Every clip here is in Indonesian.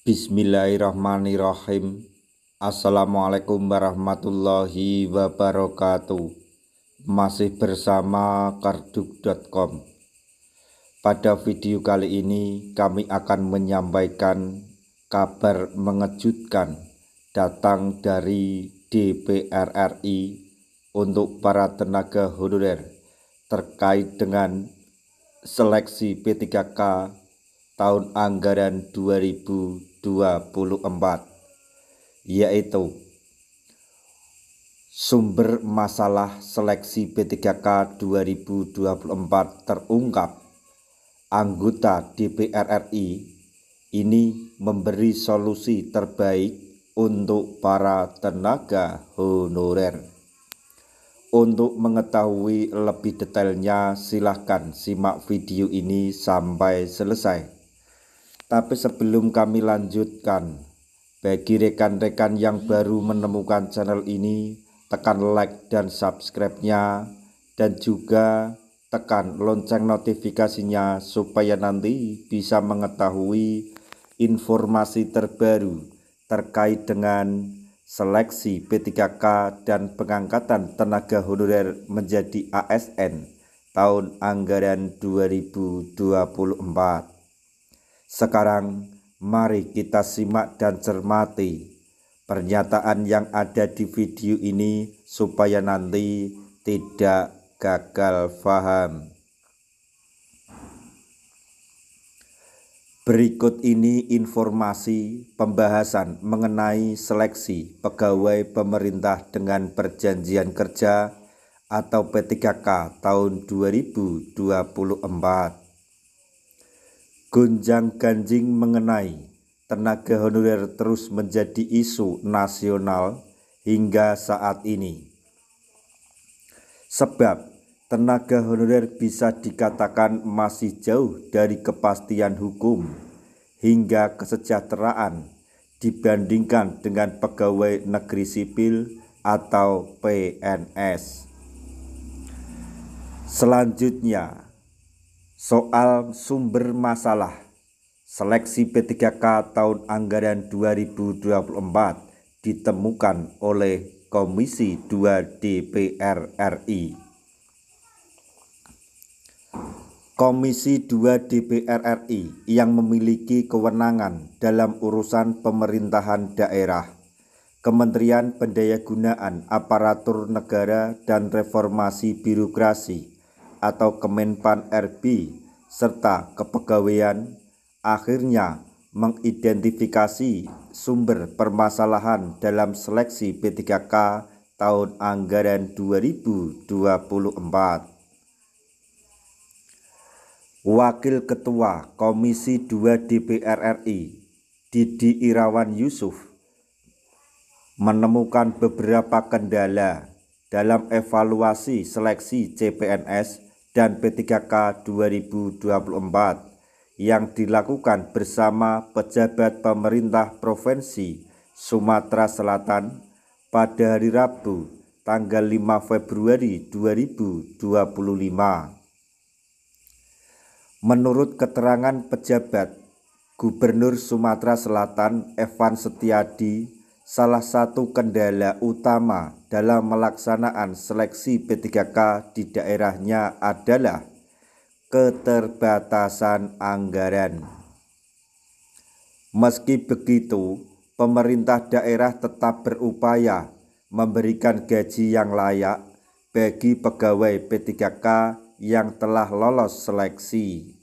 Bismillahirrahmanirrahim. Assalamualaikum warahmatullahi wabarakatuh. Masih bersama karduk.com. Pada video kali ini kami akan menyampaikan kabar mengejutkan datang dari DPR RI untuk para tenaga honorer terkait dengan seleksi P3K tahun anggaran 2024, yaitu sumber masalah seleksi P3K 2024 terungkap. Anggota DPR RI ini memberi solusi terbaik untuk para tenaga honorer. Untuk mengetahui lebih detailnya silahkan simak video ini sampai selesai. Tapi sebelum kami lanjutkan, bagi rekan-rekan yang baru menemukan channel ini, tekan like dan subscribe-nya, dan juga tekan lonceng notifikasinya supaya nanti bisa mengetahui informasi terbaru terkait dengan seleksi P3K dan pengangkatan tenaga honorer menjadi ASN tahun anggaran 2024. Sekarang mari kita simak dan cermati pernyataan yang ada di video ini supaya nanti tidak gagal paham. Berikut ini informasi pembahasan mengenai seleksi pegawai pemerintah dengan perjanjian kerja atau P3K tahun 2024. Gonjang-ganjing mengenai tenaga honorer terus menjadi isu nasional hingga saat ini. Sebab tenaga honorer bisa dikatakan masih jauh dari kepastian hukum hingga kesejahteraan dibandingkan dengan pegawai negeri sipil atau PNS. Selanjutnya, soal sumber masalah seleksi P3K tahun anggaran 2024 ditemukan oleh Komisi 2 DPR RI. Komisi 2 DPR RI yang memiliki kewenangan dalam urusan pemerintahan daerah, Kementerian Pendayagunaan Aparatur Negara dan Reformasi Birokrasi atau Kemenpan RB serta kepegawaian akhirnya mengidentifikasi sumber permasalahan dalam seleksi P3K tahun anggaran 2024. Wakil Ketua Komisi 2 DPR RI Didi Irawan Yusuf menemukan beberapa kendala dalam evaluasi seleksi CPNS dan P3K 2024 yang dilakukan bersama pejabat pemerintah Provinsi Sumatera Selatan pada hari Rabu tanggal 5 Februari 2025. Menurut keterangan pejabat, Gubernur Sumatera Selatan Evan Setiadi, salah satu kendala utama dalam melaksanaan seleksi P3K di daerahnya adalah keterbatasan anggaran. Meski begitu, pemerintah daerah tetap berupaya memberikan gaji yang layak bagi pegawai P3K yang telah lolos seleksi.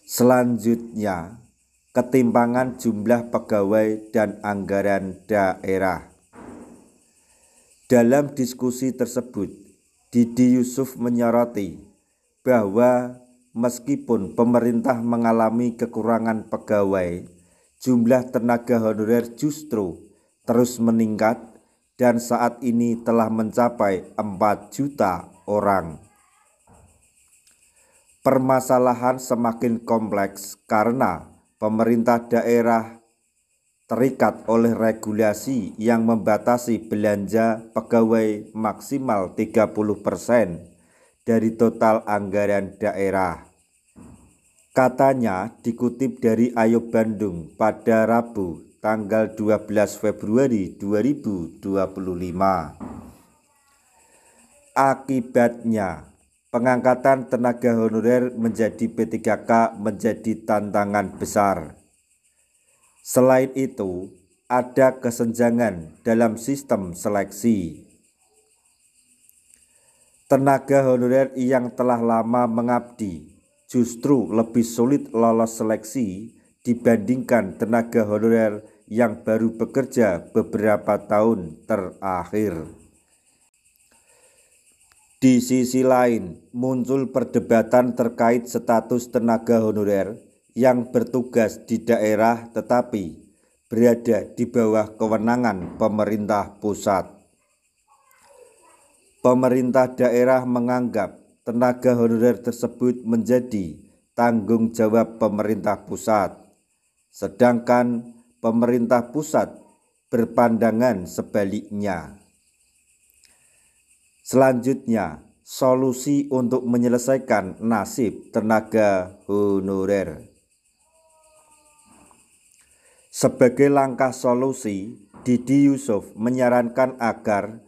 Selanjutnya, ketimpangan jumlah pegawai dan anggaran daerah. Dalam diskusi tersebut, Didi Yusuf menyoroti bahwa meskipun pemerintah mengalami kekurangan pegawai, jumlah tenaga honorer justru terus meningkat dan saat ini telah mencapai 4 juta orang. Permasalahan semakin kompleks karena pemerintah daerah terikat oleh regulasi yang membatasi belanja pegawai maksimal 30% dari total anggaran daerah. Katanya dikutip dari Ayo Bandung pada Rabu tanggal 12 Februari 2025. Akibatnya, pengangkatan tenaga honorer menjadi P3K menjadi tantangan besar. Selain itu, ada kesenjangan dalam sistem seleksi. Tenaga honorer yang telah lama mengabdi justru lebih sulit lolos seleksi dibandingkan tenaga honorer yang baru bekerja beberapa tahun terakhir. Di sisi lain, muncul perdebatan terkait status tenaga honorer yang bertugas di daerah tetapi berada di bawah kewenangan pemerintah pusat. Pemerintah daerah menganggap tenaga honorer tersebut menjadi tanggung jawab pemerintah pusat, sedangkan pemerintah pusat berpandangan sebaliknya. Selanjutnya, solusi untuk menyelesaikan nasib tenaga honorer. Sebagai langkah solusi, Didi Yusuf menyarankan agar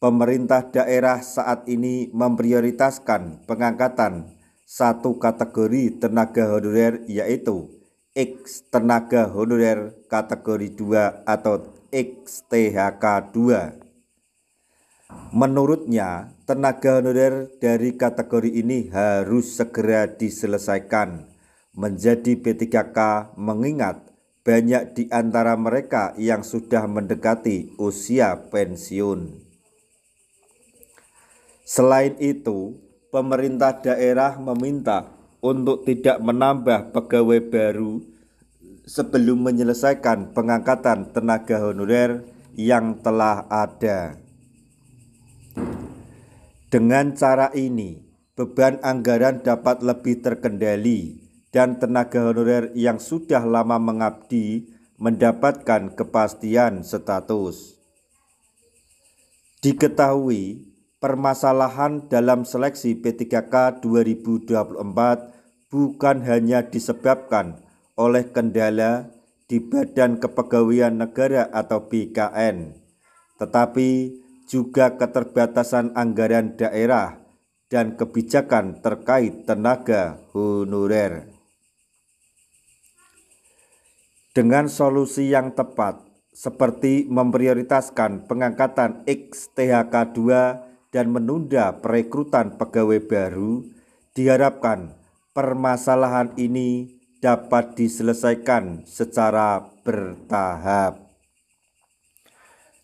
pemerintah daerah saat ini memprioritaskan pengangkatan satu kategori tenaga honorer, yaitu X tenaga honorer kategori 2 atau XTHK 2. Menurutnya, tenaga honorer dari kategori ini harus segera diselesaikan menjadi P3K mengingat banyak di antara mereka yang sudah mendekati usia pensiun. Selain itu, pemerintah daerah meminta untuk tidak menambah pegawai baru sebelum menyelesaikan pengangkatan tenaga honorer yang telah ada. Dengan cara ini, beban anggaran dapat lebih terkendali dan tenaga honorer yang sudah lama mengabdi mendapatkan kepastian status. Diketahui, permasalahan dalam seleksi P3K 2024 bukan hanya disebabkan oleh kendala di Badan Kepegawaian Negara atau BKN, tetapi juga keterbatasan anggaran daerah dan kebijakan terkait tenaga honorer. Dengan solusi yang tepat, seperti memprioritaskan pengangkatan XTHK 2 dan menunda perekrutan pegawai baru, diharapkan permasalahan ini dapat diselesaikan secara bertahap.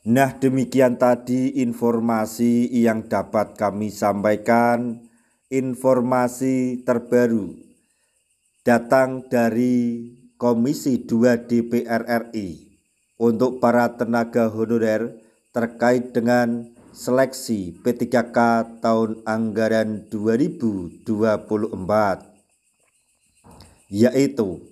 Nah, demikian tadi informasi yang dapat kami sampaikan. Informasi terbaru datang dari Komisi 2 DPR RI untuk para tenaga honorer terkait dengan seleksi P3K tahun anggaran 2024, yaitu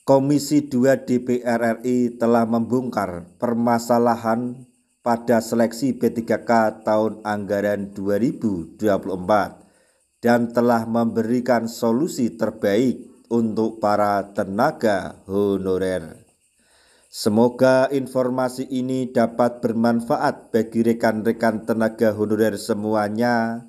Komisi 2 DPR RI telah membongkar permasalahan pada seleksi P3K tahun anggaran 2024 dan telah memberikan solusi terbaik untuk para tenaga honorer. Semoga informasi ini dapat bermanfaat bagi rekan-rekan tenaga honorer semuanya.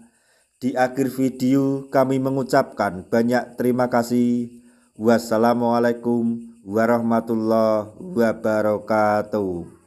Di akhir video kami mengucapkan banyak terima kasih. Wassalamualaikum warahmatullahi wabarakatuh.